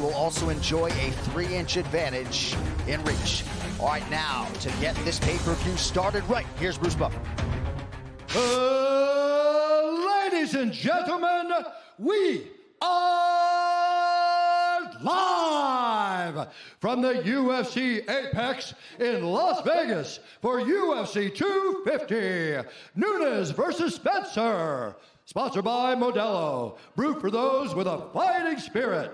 will also enjoy a 3-inch advantage in reach. All right, now to get this pay-per-view started right, here's Bruce Buffer. Ladies and gentlemen, we are live from the UFC Apex in Las Vegas for UFC 250. Nunes versus Spencer. Sponsored by Modelo. Brewed for those with a fighting spirit.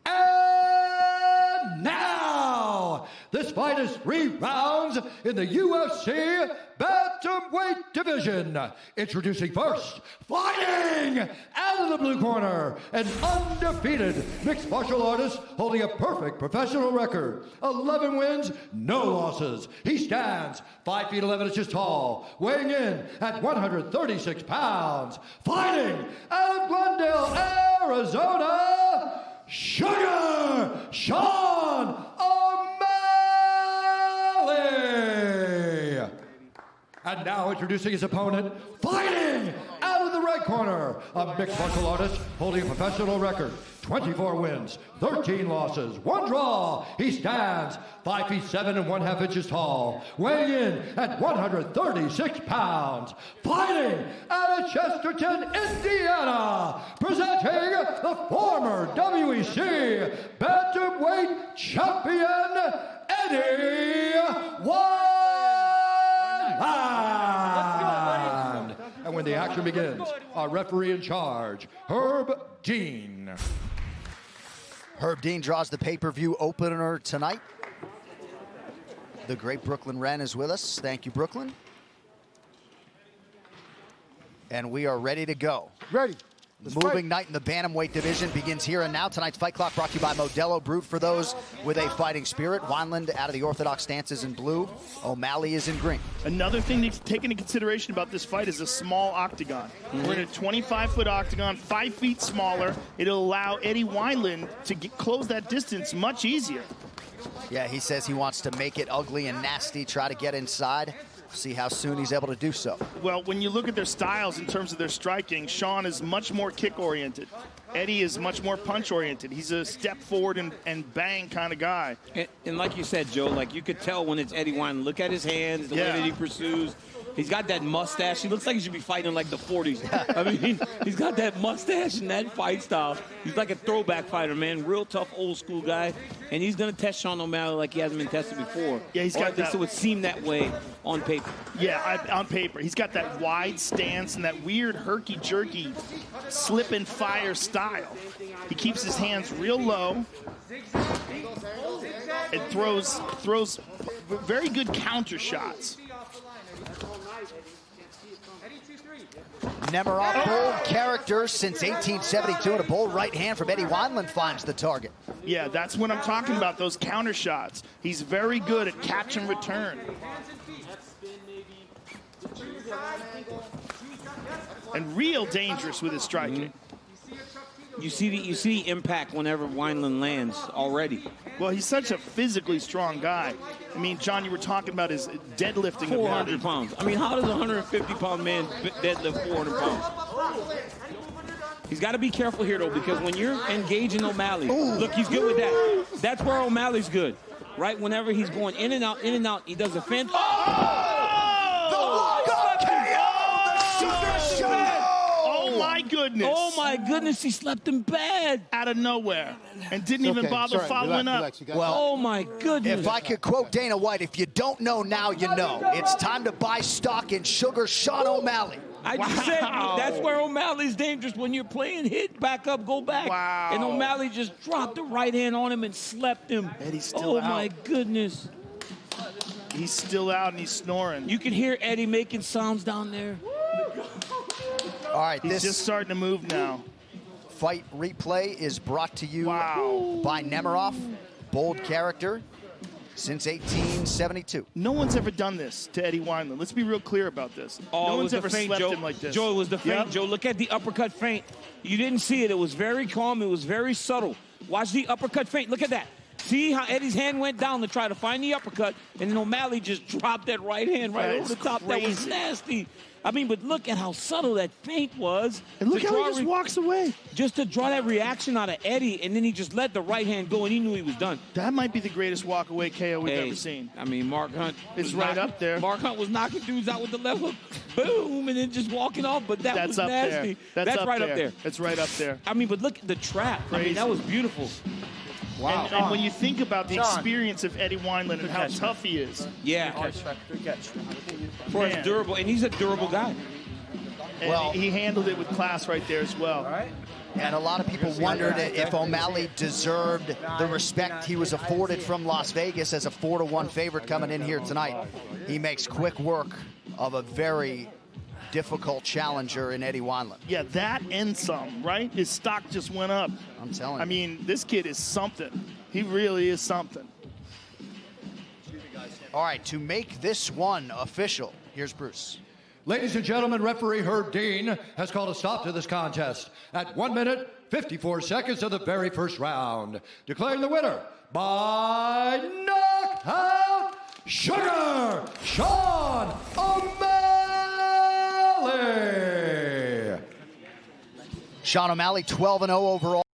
And now, this fight is 3 rounds in the UFC Bantamweight division. Introducing first, fighting out of the blue corner, an undefeated mixed martial artist holding a perfect professional record. 11 wins, no losses. He stands 5 feet 11 inches tall, weighing in at 136 pounds. Fighting out of Glendale, Arizona, Sugar Sean O'Malley. And now introducing his opponent, fighting out of the red corner, a mixed martial artist holding a professional record. 24 wins, 13 losses, 1 draw. He stands 5 feet 7 1/2 inches tall, weighing in at 136 pounds. Fighting out of Chesterton, Indiana, presenting the former WEC Bantamweight champion, Eddie Wynlända. And when the action begins, our referee in charge, Herb Dean. Herb Dean draws the pay-per-view opener tonight. The great Brooklyn Wren is with us. Thank you, Brooklyn. And we are ready to go. Ready. Moving night in the bantamweight division begins here and now. Tonight's fight clock brought to you by Modelo, brewed for those with a fighting spirit. Wynlända out of the orthodox stances in blue. O'Malley is in green. Another thing to take into consideration about this fight is a small octagon. We're in a 25-foot octagon, 5 feet smaller. It'll allow Eddie Wynlända to close that distance much easier. Yeah, he says he wants to make it ugly and nasty, try to get inside. See how soon he's able to do so. Well, when you look at their styles in terms of their striking, Sean is much more kick-oriented. Eddie is much more punch-oriented. He's a step forward and bang kind of guy. And like you said, Joe, like you could tell when it's Eddie Wynlända. Look at his hands, the way that he pursues. He's got that mustache. He looks like he should be fighting in like the 40s. I mean, he's got that mustache and that fight style. He's like a throwback fighter, man. Real tough, old school guy. And he's going to test Sean O'Malley like he hasn't been tested before. Yeah, he's got that. So it would seem that way on paper. Yeah, on paper. He's got that wide stance and that weird herky-jerky slip and fire style. He keeps his hands real low and throws very good counter shots. Nemiroff, bold character since 1872, and a bold right hand from Eddie Wynlända finds the target. Yeah, that's what I'm talking about, those counter shots. He's very good at catch and return. And real dangerous with his striking. You see the impact whenever Wynlända lands already. Well, he's such a physically strong guy. I mean, John, you were talking about his deadlifting. 400 pounds. I mean, how does a 150-pound man deadlift 400 pounds? He's got to be careful here, though, because when you're engaging O'Malley, look, he's good with that. That's where O'Malley's good, right? Whenever he's going in and out, he does a fence. My goodness. Oh, my goodness, he slept him bad. Out of nowhere. And didn't even bother following up. Well, oh, my goodness. If I could quote Dana White, if you don't know now, you know. It's time to buy stock in Sugar Sean O'Malley. I just said that's where O'Malley's dangerous. When you're playing hit, back up, go back. Wow. And O'Malley just dropped the right hand on him and slept him. And he's still out. My goodness. He's still out and he's snoring. You can hear Eddie making sounds down there. All right, he's just starting to move now. Fight replay is brought to you by Nemiroff, bold character since 1872. No one's ever done this to Eddie Wynlända. Let's be real clear about this. No one's ever slept him like this. Joe, it was the feint, Joe. Look at the uppercut feint. You didn't see it. It was very calm. It was very subtle. Watch the uppercut feint. Look at that. see how Eddie's hand went down to try to find the uppercut, and then O'Malley just dropped that right hand right over the top. Crazy. That was nasty. I mean, but look at how subtle that feint was. And look how he just walks away. Just to draw that reaction out of Eddie, and then he just let the right hand go, and he knew he was done. That might be the greatest walk-away KO we've ever seen. I mean, Mark Hunt is right up there. Mark Hunt was knocking dudes out with the left hook, boom, and then just walking off, but that's was up nasty. There. That's right up up there. That's right up there. I mean, but look at the trap. Crazy. I mean, that was beautiful. Wow. And when you think about the experience of Eddie Weinlända and how tough he is. Yeah. Good catch. For as durable, and he's a durable guy. And well, he handled it with class right there as well. All right. And a lot of people wondered if O'Malley deserved the respect he was afforded from Las Vegas as a 4-1 favorite coming in here tonight. He makes quick work of a very difficult challenger in Eddie Weinlända. Yeah, that and some, right? His stock just went up. I'm telling you. I mean, this kid is something. He really is something. All right, to make this one official, here's Bruce. Ladies and gentlemen, referee Herb Dean has called a stop to this contest at 1 minute, 54 seconds of the very first round, declaring the winner by knockout, Sugar Shon O'Malley. Shon O'Malley, 12-0 overall.